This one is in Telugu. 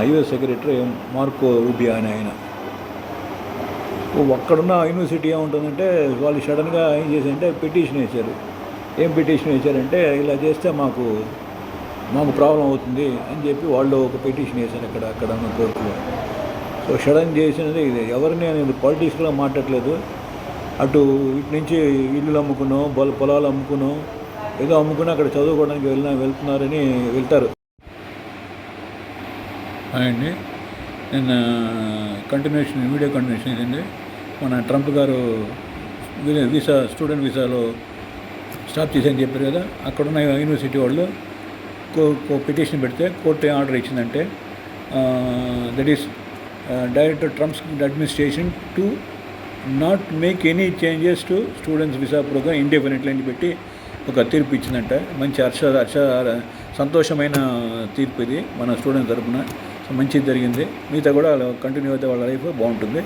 యుఎస్ సెక్రటరీ మార్కో రూబియో అని ఆయన. అక్కడున్న యూనివర్సిటీ ఏముంటుందంటే వాళ్ళు సడన్గా ఏం చేశారంటే పిటిషన్ వేశారు. ఏం పిటిషన్ వేశారంటే ఇలా చేస్తే మాకు ప్రాబ్లం అవుతుంది అని చెప్పి వాళ్ళు ఒక పిటిషన్ వేశారు అక్కడ ఉన్న కోర్టులో. సో సడన్ చేసినది ఇది. ఎవరిని నేను పాలిటిక్స్లో మాట్లాడలేదు. అటు ఇటు నుంచి ఇల్లు అమ్ముకున్నాం, పొలాలు అమ్ముకున్నాం, ఏదో అమ్ముకుని అక్కడ చదువుకోవడానికి వెళ్తున్నారని వెళ్తారు. అండి నిన్న వీడియో కంటిన్యూషన్ ఏంటంటే మన ట్రంప్ గారు స్టూడెంట్ వీసాలో స్టాప్ చేశారని చెప్పారు కదా. అక్కడున్న యూనివర్సిటీ వాళ్ళు పిటిషన్ పెడితే కోర్టు ఆర్డర్ ఇచ్చిందంటే that is directed Trump's administration to not make any changes to students visa program indefinitely అని పెట్టి ఒక తీర్పు ఇచ్చిందంట. మంచి సంతోషమైన తీర్పు ఇది మన స్టూడెంట్స్ తరఫున. మంచిది జరిగింది. మిగతా కూడా కంటిన్యూ అయితే వాళ్ళ లైఫ్ బాగుంటుంది.